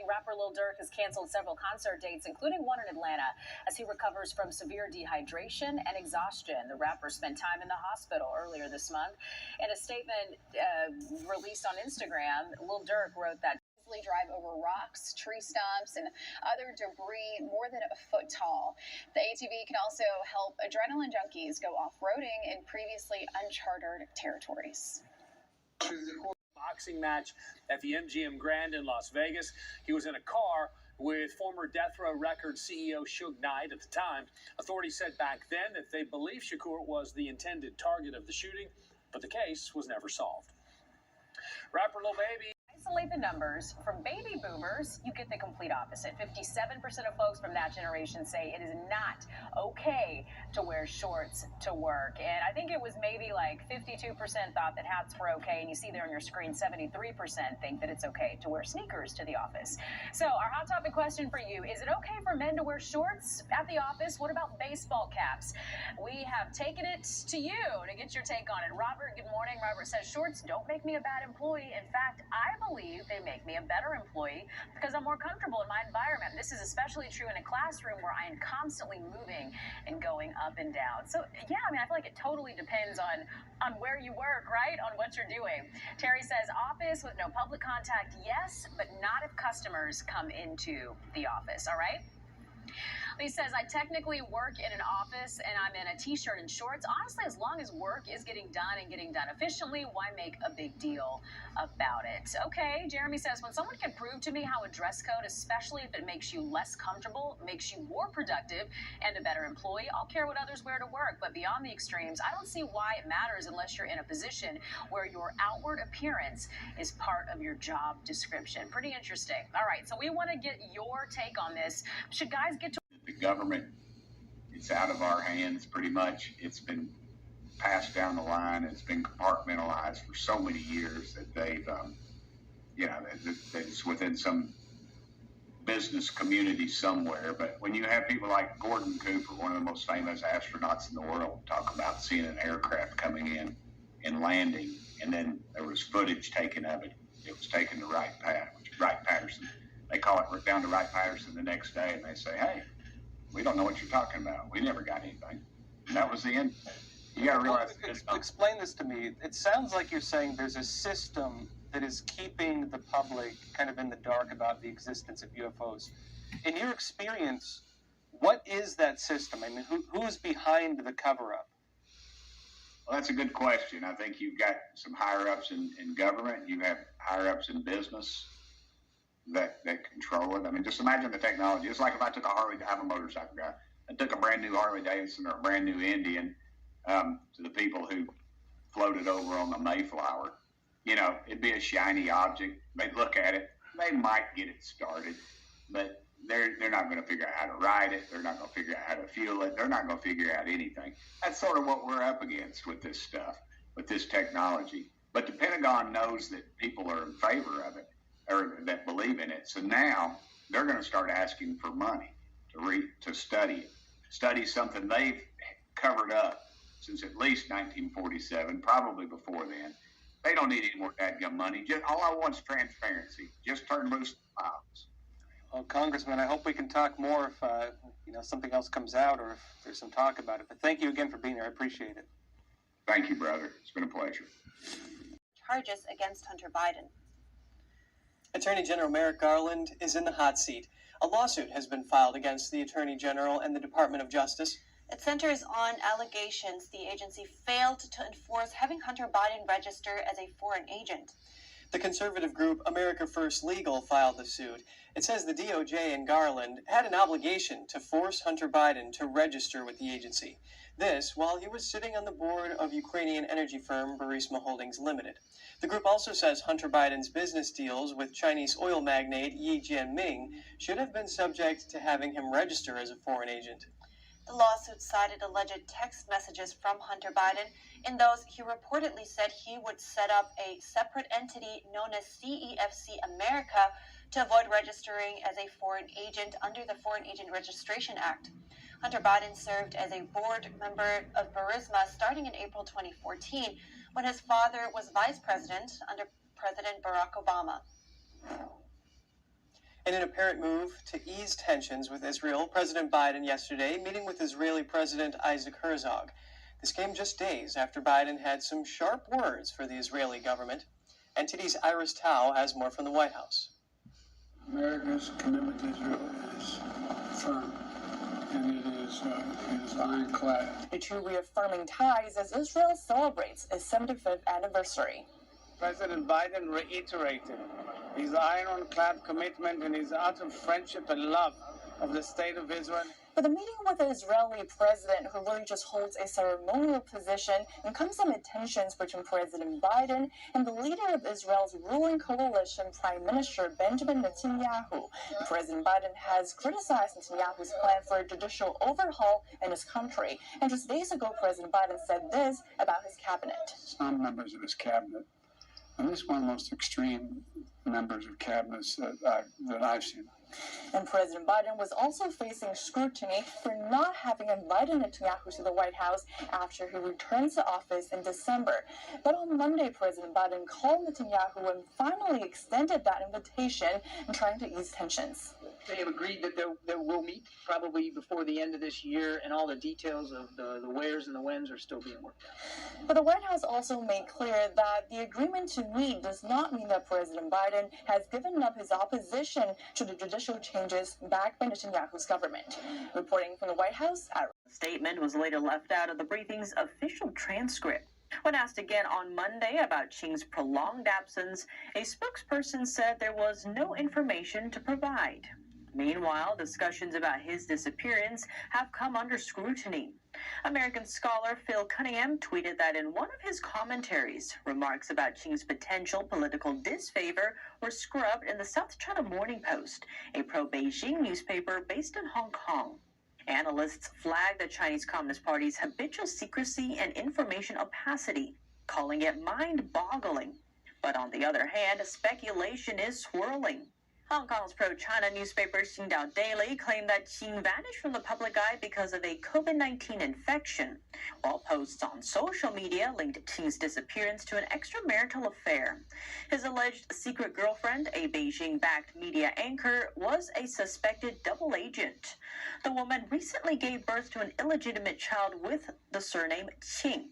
rapper Lil Durk has canceled several concert dates, including one in Atlanta, as he recovers from severe dehydration and exhaustion. The rapper spent time in the hospital earlier this month. In a statement released on Instagram, Lil Durk wrote that drive over rocks, tree stumps, and other debris more than a foot tall. The ATV can also help adrenaline junkies go off-roading in previously uncharted territories. Boxing match at the MGM Grand in Las Vegas. He was in a car with former Death Row Records CEO Suge Knight at the time. Authorities said back then that they believed Shakur was the intended target of the shooting, but the case was never solved. Rapper Lil Baby. Isolate the numbers. From baby boomers, you get the complete opposite. 57% of folks from that generation say it is not okay to wear shorts to work. And I think it was maybe like 52% thought that hats were okay. And you see there on your screen, 73% think that it's okay to wear sneakers to the office. So our hot topic question for you, is it okay for men to wear shorts at the office? What about baseball caps? We have taken it to you to get your take on it. Robert, good morning. Robert says, shorts don't make me a bad employee. In fact, I believe they make me a better employee because I'm more comfortable in my environment. This is especially true in a classroom where I am constantly moving and going up and down. So yeah, I mean, I feel like it totally depends on where you work, right? On what you're doing. Terry says office with no public contact, yes, but not if customers come into the office, all right? He says, I technically work in an office and I'm in a t-shirt and shorts. Honestly, as long as work is getting done and getting done efficiently, why make a big deal about it? Okay, Jeremy says, when someone can prove to me how a dress code, especially if it makes you less comfortable, makes you more productive and a better employee, I'll care what others wear to work. But beyond the extremes, I don't see why it matters unless you're in a position where your outward appearance is part of your job description. Pretty interesting. All right, so we want to get your take on this. Should guys get to the government, it's out of our hands pretty much. It's been passed down the line. It's been compartmentalized for so many years that they've, that it's within some business community somewhere. But when you have people like Gordon Cooper, one of the most famous astronauts in the world, talk about seeing an aircraft coming in and landing, and then there was footage taken of it. It was taken to Wright-Patterson. They call it down to Wright-Patterson the next day, and they say, hey, we don't know what you're talking about. We never got anything. And that was the end. You got to realize. Explain this to me. It sounds like you're saying there's a system that is keeping the public kind of in the dark about the existence of UFOs. In your experience, what is that system? I mean, who's behind the cover-up? Well, that's a good question. I think you've got some higher-ups in government. You have higher-ups in business that control it. I mean, just imagine the technology. It's like if I took I'm a motorcycle guy. I took a brand new Harley Davidson or a brand new Indian to the people who floated over on the Mayflower. You know, it'd be a shiny object. They'd look at it. They might get it started, but they're not going to figure out how to ride it. They're not going to figure out how to fuel it. They're not going to figure out anything. That's sort of what we're up against with this stuff, with this technology. But the Pentagon knows that people are in favor of it, or that believe in it. So now they're going to start asking for money to study something they've covered up since at least 1947, probably before then. They don't need any more dadgum money. Just all I want is transparency. Just turn loose the files. Well, Congressman, I hope we can talk more if something else comes out or if there's some talk about it. But thank you again for being here. I appreciate it. Thank you, brother. It's been a pleasure. Charges against Hunter Biden. Attorney General Merrick Garland is in the hot seat. A lawsuit has been filed against the Attorney General and the Department of Justice. It centers on allegations the agency failed to enforce having Hunter Biden register as a foreign agent. The conservative group America First Legal filed the suit. It says the DOJ and Garland had an obligation to force Hunter Biden to register with the agency. This while he was sitting on the board of Ukrainian energy firm Burisma Holdings Limited. The group also says Hunter Biden's business deals with Chinese oil magnate Yi Jianming should have been subject to having him register as a foreign agent. The lawsuit cited alleged text messages from Hunter Biden. In those, he reportedly said he would set up a separate entity known as CEFC America to avoid registering as a foreign agent under the Foreign Agent Registration Act. Hunter Biden served as a board member of Burisma starting in April 2014, when his father was vice president under President Barack Obama. In an apparent move to ease tensions with Israel, President Biden yesterday meeting with Israeli President Isaac Herzog. This came just days after Biden had some sharp words for the Israeli government. NTD's Iris Tao has more from the White House. America's commitment to Israel is firm, and it is ironclad. The two reaffirming ties as Israel celebrates its 75th anniversary. President Biden reiterated his ironclad commitment and his utter friendship and love of the state of Israel. But the meeting with the Israeli president, who really just holds a ceremonial position, and comes amid tensions between President Biden and the leader of Israel's ruling coalition, Prime Minister Benjamin Netanyahu. President Biden has criticized Netanyahu's plan for a judicial overhaul in his country. And just days ago, President Biden said this about his cabinet. Some members of his cabinet, and this is one of the most extreme members of cabinets that I've seen. And President Biden was also facing scrutiny for not having invited Netanyahu to the White House after he returned to office in December. But on Monday, President Biden called Netanyahu and finally extended that invitation in trying to ease tensions. They have agreed that they will meet probably before the end of this year, and all the details of the wheres and the whens are still being worked out. But the White House also made clear that the agreement to meet does not mean that President Biden has given up his opposition to the judicial changes backed by Netanyahu's government. Reporting from the White House, The statement was later left out of the briefing's official transcript. When asked again on Monday about Qing's prolonged absence, a spokesperson said there was no information to provide. Meanwhile, discussions about his disappearance have come under scrutiny. American scholar Phil Cunningham tweeted that in one of his commentaries, remarks about Qing's potential political disfavor were scrubbed in the South China Morning Post, a pro-Beijing newspaper based in Hong Kong. Analysts flagged the Chinese Communist Party's habitual secrecy and information opacity, calling it mind-boggling. But on the other hand, speculation is swirling. Hong Kong's pro-China newspaper Xingdao Daily claimed that Qing vanished from the public eye because of a COVID-19 infection, while posts on social media linked Qing's disappearance to an extramarital affair. His alleged secret girlfriend, a Beijing-backed media anchor, was a suspected double agent. The woman recently gave birth to an illegitimate child with the surname Qing.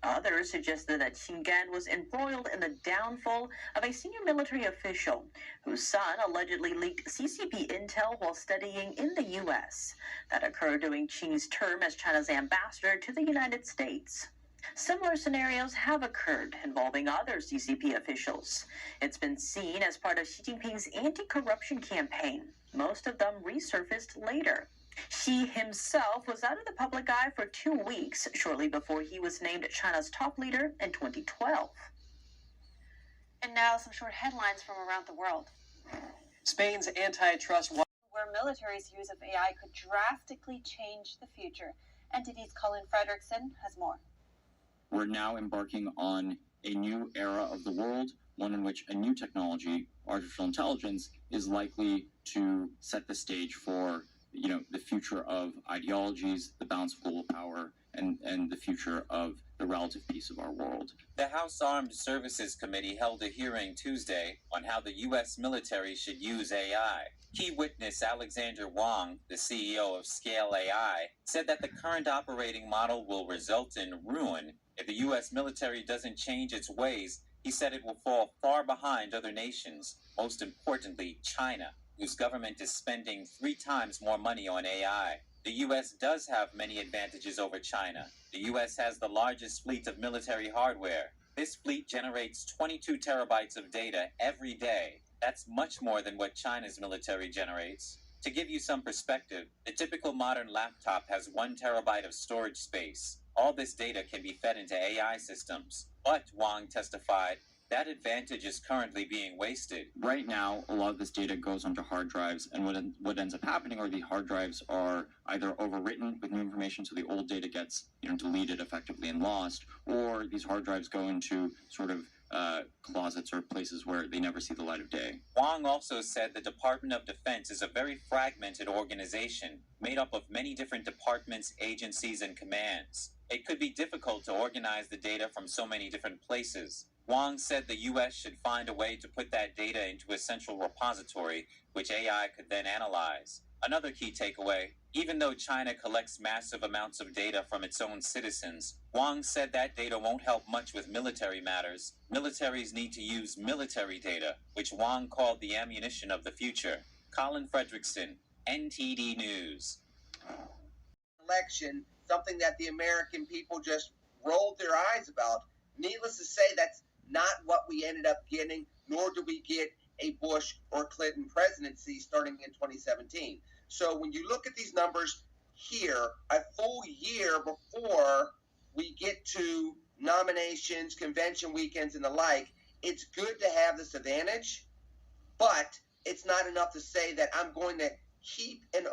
Others suggested that Qing Gan was embroiled in the downfall of a senior military official whose son allegedly leaked CCP intel while studying in the U.S. That occurred during Qing's term as China's ambassador to the United States. Similar scenarios have occurred involving other CCP officials. It's been seen as part of Xi Jinping's anti-corruption campaign. Most of them resurfaced later. Xi himself was out of the public eye for 2 weeks, shortly before he was named China's top leader in 2012. And now some short headlines from around the world. Spain's antitrust Where military's use of AI could drastically change the future. NTD's Colin Fredrickson has more. We're now embarking on a new era of the world, one in which a new technology, artificial intelligence, is likely to set the stage for the future of ideologies, the balance of global power, and the future of the relative peace of our world. The House Armed Services Committee held a hearing Tuesday on how the U.S. military should use AI. Key witness Alexander Wang, the CEO of Scale AI, said that the current operating model will result in ruin if the U.S. military doesn't change its ways. He said it will fall far behind other nations, most importantly China, whose government is spending 3 times more money on AI. The U.S. does have many advantages over China. The U.S. has the largest fleet of military hardware. This fleet generates 22 terabytes of data every day. That's much more than what China's military generates. To give you some perspective, the typical modern laptop has 1 terabyte of storage space. All this data can be fed into AI systems. But, Wang testified, that advantage is currently being wasted. Right now, a lot of this data goes onto hard drives, and what ends up happening are the hard drives are either overwritten with new information, so the old data gets deleted effectively and lost, or these hard drives go into sort of closets or places where they never see the light of day. Wang also said the Department of Defense is a very fragmented organization, made up of many different departments, agencies, and commands. It could be difficult to organize the data from so many different places. Wong said the U.S. should find a way to put that data into a central repository, which AI could then analyze. Another key takeaway, even though China collects massive amounts of data from its own citizens, Wong said that data won't help much with military matters. Militaries need to use military data, which Wong called the ammunition of the future. Colin Fredrickson, NTD News. Election, something that the American people just rolled their eyes about. Needless to say, that's not what we ended up getting, nor do we get a Bush or Clinton presidency starting in 2017. So when you look at these numbers here, a full year before we get to nominations, convention weekends, and the like, it's good to have this advantage, but it's not enough to say that I'm going to keep an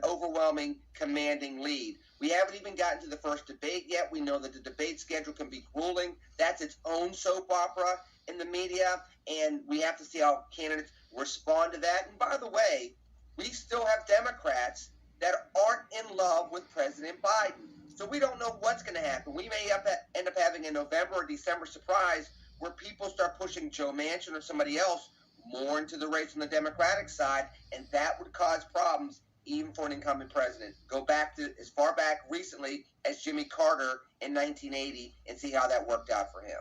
overwhelming, commanding lead. We haven't even gotten to the first debate yet. We know that the debate schedule can be grueling. That's its own soap opera in the media, and we have to see how candidates respond to that. And by the way, we still have Democrats that aren't in love with President Biden. So we don't know what's going to happen. We may end up having a November or December surprise where people start pushing Joe Manchin or somebody else more into the race on the Democratic side, and that would cause problems even for an incumbent president. Go back to as far back recently as Jimmy Carter in 1980 and see how that worked out for him.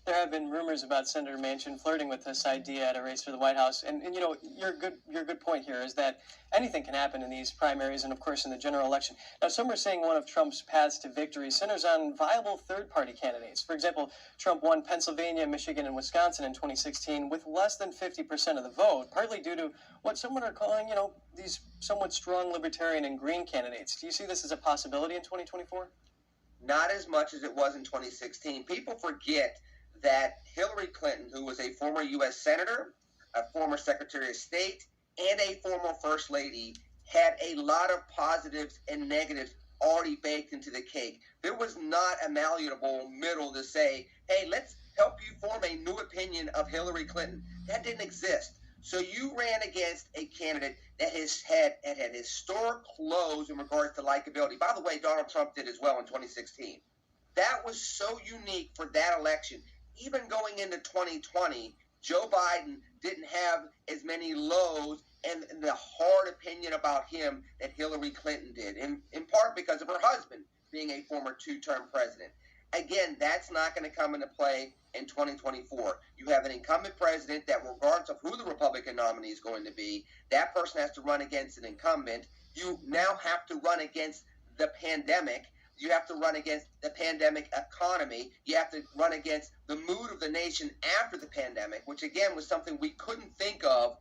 There have been rumors about Senator Manchin flirting with this idea at a race for the White House, and you know, your good point here is that anything can happen in these primaries and, of course, in the general election. Now, some are saying one of Trump's paths to victory centers on viable third-party candidates. For example, Trump won Pennsylvania, Michigan, and Wisconsin in 2016 with less than 50% of the vote, partly due to what someone are calling, you know, these somewhat strong libertarian and green candidates. Do you see this as a possibility in 2024? Not as much as it was in 2016. People forget that Hillary Clinton, who was a former U.S. Senator, a former Secretary of State, and a former First Lady, had a lot of positives and negatives already baked into the cake. There was not a malleable middle to say, hey, let's help you form a new opinion of Hillary Clinton. That didn't exist. So you ran against a candidate that had historic lows in regards to likability. By the way, Donald Trump did as well in 2016. That was so unique for that election. Even going into 2020, Joe Biden didn't have as many lows and the hard opinion about him that Hillary Clinton did, in part because of her husband being a former two-term president. Again, that's not going to come into play in 2024. You have an incumbent president that, regardless of who the Republican nominee is going to be, that person has to run against an incumbent. You now have to run against the pandemic. You have to run against the pandemic economy. You have to run against the mood of the nation after the pandemic, which, again, was something we couldn't think of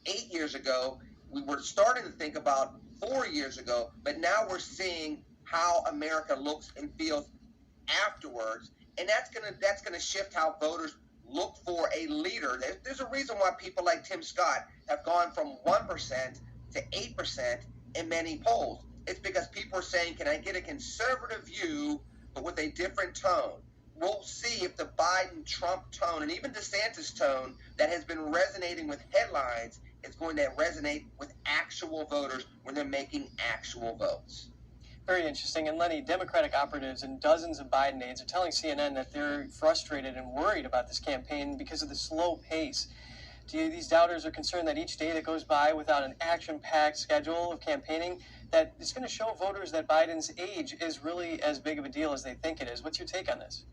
8 years ago. We were starting to think about 4 years ago, but now we're seeing how America looks and feels afterwards, and that's gonna shift how voters look for a leader. There's a reason why people like Tim Scott have gone from 1% to 8% in many polls. It's because people are saying, can I get a conservative view, but with a different tone? We'll see if the Biden-Trump tone, and even DeSantis' tone, that has been resonating with headlines, is going to resonate with actual voters when they're making actual votes. Very interesting. And Lenny, Democratic operatives and dozens of Biden aides are telling CNN that they're frustrated and worried about this campaign because of the slow pace. These doubters are concerned that each day that goes by without an action-packed schedule of campaigning, that it's going to show voters that Biden's age is really as big of a deal as they think it is. What's your take on this?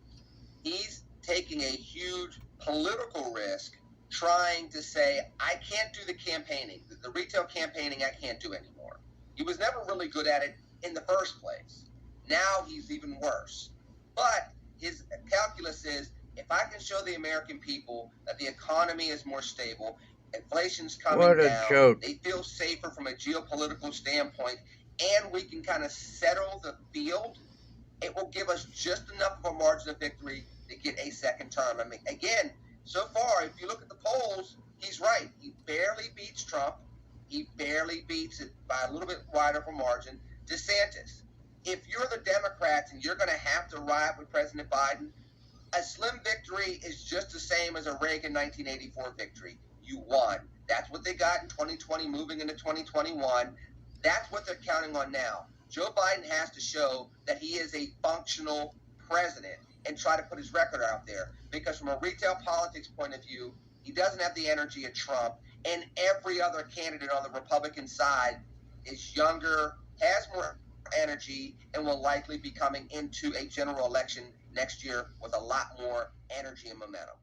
He's taking a huge political risk trying to say, I can't do the campaigning. The retail campaigning I can't do anymore. He was never really good at it in the first place. Now he's even worse. But his calculus is, if I can show the American people that the economy is more stable, inflation's coming down, joke. They feel safer from a geopolitical standpoint, and we can kind of settle the field, it will give us just enough of a margin of victory to get a second term. I mean, again, so far, if you look at the polls, he's right. He barely beats Trump. He barely beats it by a little bit wider of a margin. DeSantis, if you're the Democrats and you're going to have to ride with President Biden, a slim victory is just the same as a Reagan 1984 victory. You won. That's what they got in 2020 moving into 2021. That's what they're counting on now. Joe Biden has to show that he is a functional president. and try to put his record out there. Because from a retail politics point of view, he doesn't have the energy of Trump, and every other candidate on the Republican side is younger, has more energy, and will likely be coming into a general election next year with a lot more energy and momentum.